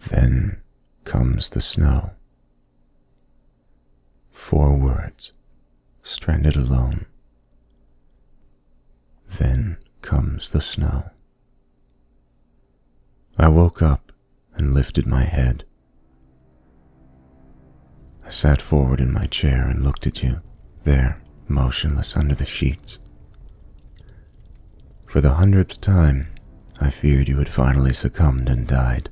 Then comes the snow. 4 words, stranded alone. Then comes the snow. I woke up and lifted my head. I sat forward in my chair and looked at you, there, motionless under the sheets. For the 100th time, I feared you had finally succumbed and died.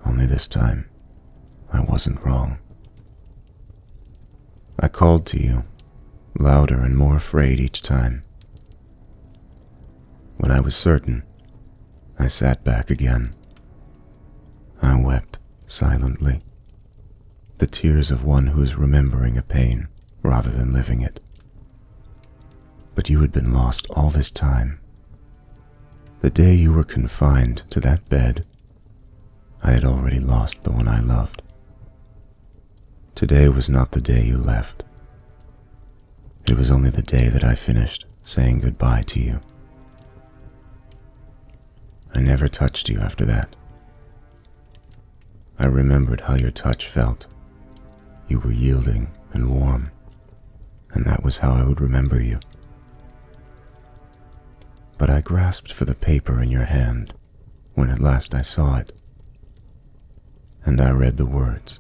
Only this time, I wasn't wrong. I called to you, louder and more afraid each time. When I was certain, I sat back again. I wept silently, the tears of one who is remembering a pain rather than living it. But you had been lost all this time. The day you were confined to that bed, I had already lost the one I loved. Today was not the day you left. It was only the day that I finished saying goodbye to you. I never touched you after that. I remembered how your touch felt. You were yielding and warm, and that was how I would remember you. But I grasped for the paper in your hand when at last I saw it, and I read the words,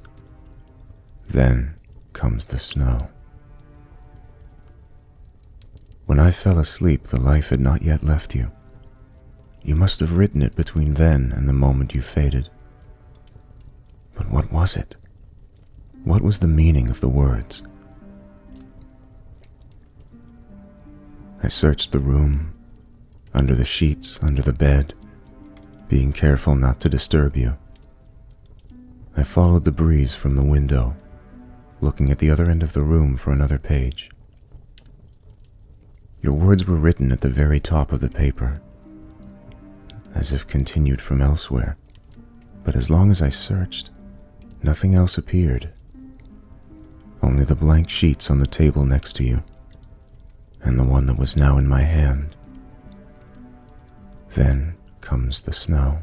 "Then comes the snow." When I fell asleep, the life had not yet left you. You must have written it between then and the moment you faded. But what was it? What was the meaning of the words? I searched the room, under the sheets, under the bed, being careful not to disturb you. I followed the breeze from the window, looking at the other end of the room for another page. Your words were written at the very top of the paper, as if continued from elsewhere, but as long as I searched, nothing else appeared. Only the blank sheets on the table next to you, and the one that was now in my hand. Then comes the snow.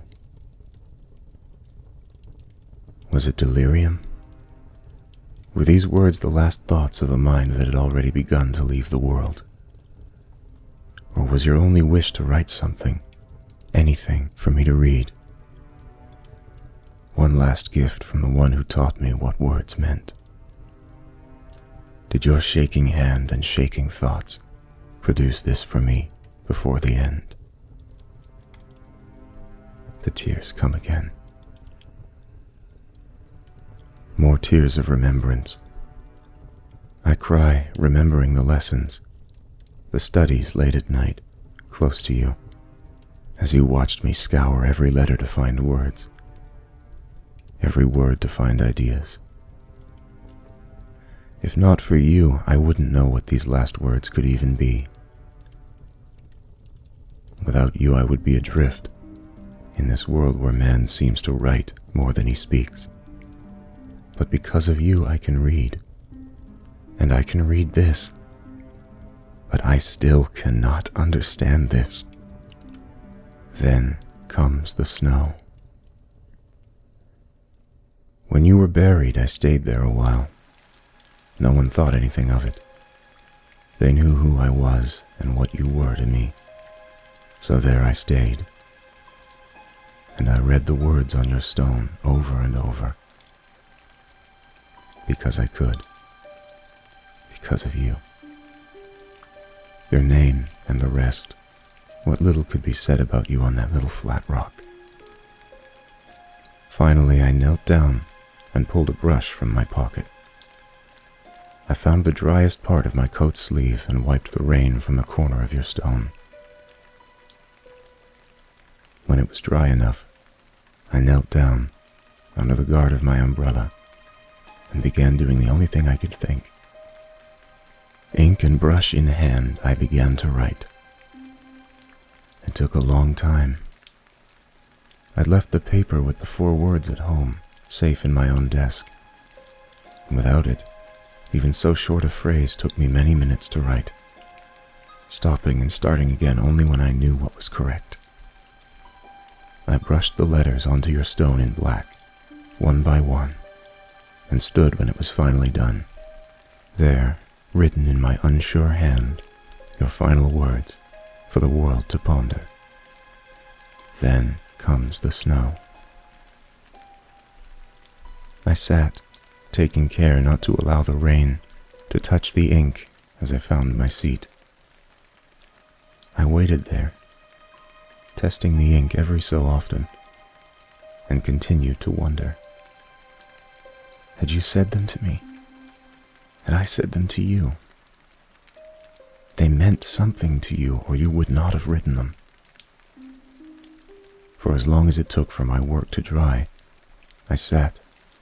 Was it delirium? Were these words the last thoughts of a mind that had already begun to leave the world? Or was your only wish to write something, anything for me to read? One last gift from the one who taught me what words meant. Did your shaking hand and shaking thoughts produce this for me before the end? The tears come again. More tears of remembrance. I cry, remembering the lessons, the studies late at night, close to you, as you watched me scour every letter to find words, every word to find ideas. If not for you, I wouldn't know what these last words could even be. Without you, I would be adrift in this world where man seems to write more than he speaks. But because of you, I can read, and I can read this. But I still cannot understand this. Then comes the snow. When you were buried, I stayed there a while. No one thought anything of it. They knew who I was and what you were to me. So there I stayed. And I read the words on your stone over and over. Because I could. Because of you. Your name and the rest. What little could be said about you on that little flat rock. Finally, I knelt down and pulled a brush from my pocket. I found the driest part of my coat sleeve and wiped the rain from the corner of your stone. When it was dry enough, I knelt down under the guard of my umbrella and began doing the only thing I could think. Ink and brush in hand, I began to write. It took a long time. I'd left the paper with the 4 words at home, safe in my own desk. Without it, even so short a phrase took me many minutes to write, stopping and starting again only when I knew what was correct. I brushed the letters onto your stone in black, one by one, and stood when it was finally done. There, written in my unsure hand, your final words for the world to ponder. Then comes the snow. I sat, taking care not to allow the rain to touch the ink as I found my seat. I waited there, testing the ink every so often, and continued to wonder. Had you said them to me? Had I said them to you? They meant something to you, or you would not have written them. For as long as it took for my work to dry, I sat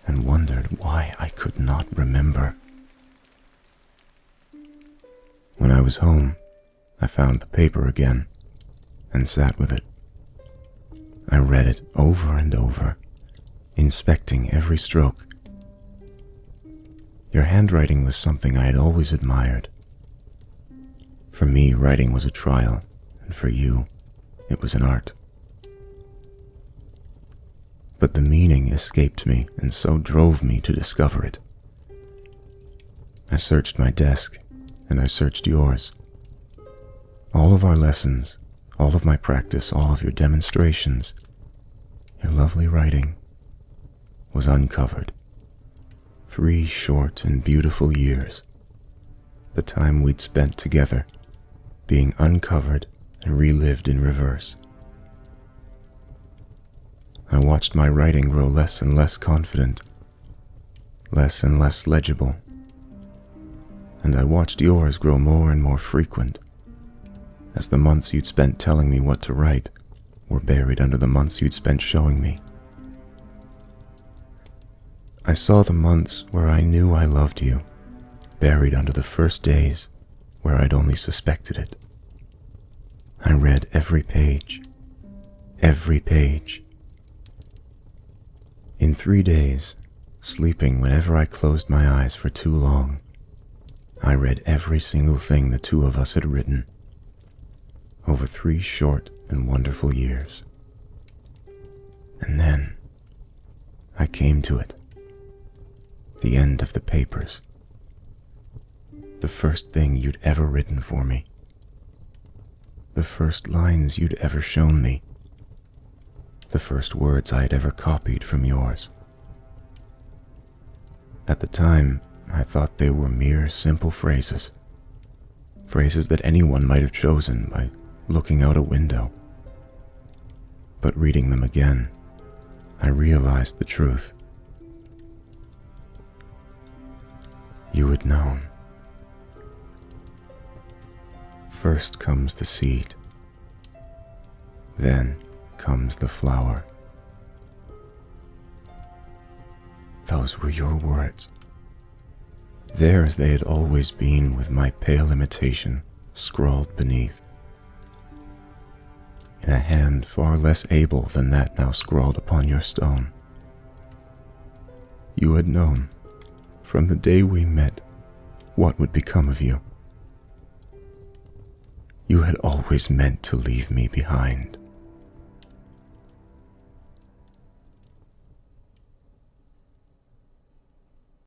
and wondered why I could not remember. When I was home, I found the paper again and sat with it. I read it over and over, inspecting every stroke. Your handwriting was something I had always admired. For me, writing was a trial, and for you, it was an art. But the meaning escaped me and so drove me to discover it. I searched my desk, and I searched yours. All of our lessons, all of my practice, all of your demonstrations, your lovely writing was uncovered. 3 short and beautiful years, the time we'd spent together, being uncovered and relived in reverse. I watched my writing grow less and less confident, less and less legible, and I watched yours grow more and more frequent, as the months you'd spent telling me what to write were buried under the months you'd spent showing me. I saw the months where I knew I loved you, buried under the first days where I'd only suspected it. I read every page. In 3 days, sleeping whenever I closed my eyes for too long, I read every single thing the two of us had written, over 3 short and wonderful years. And then, I came to it. The end of the papers. The first thing you'd ever written for me. The first lines you'd ever shown me. The first words I had ever copied from yours. At the time, I thought they were mere simple phrases. Phrases that anyone might have chosen by looking out a window. But reading them again, I realized the truth. You had known. First comes the seed. Then comes the flower. Those were your words. There as they had always been, with my pale imitation scrawled beneath. In a hand far less able than that now scrawled upon your stone. You had known, from the day we met, what would become of you. You had always meant to leave me behind.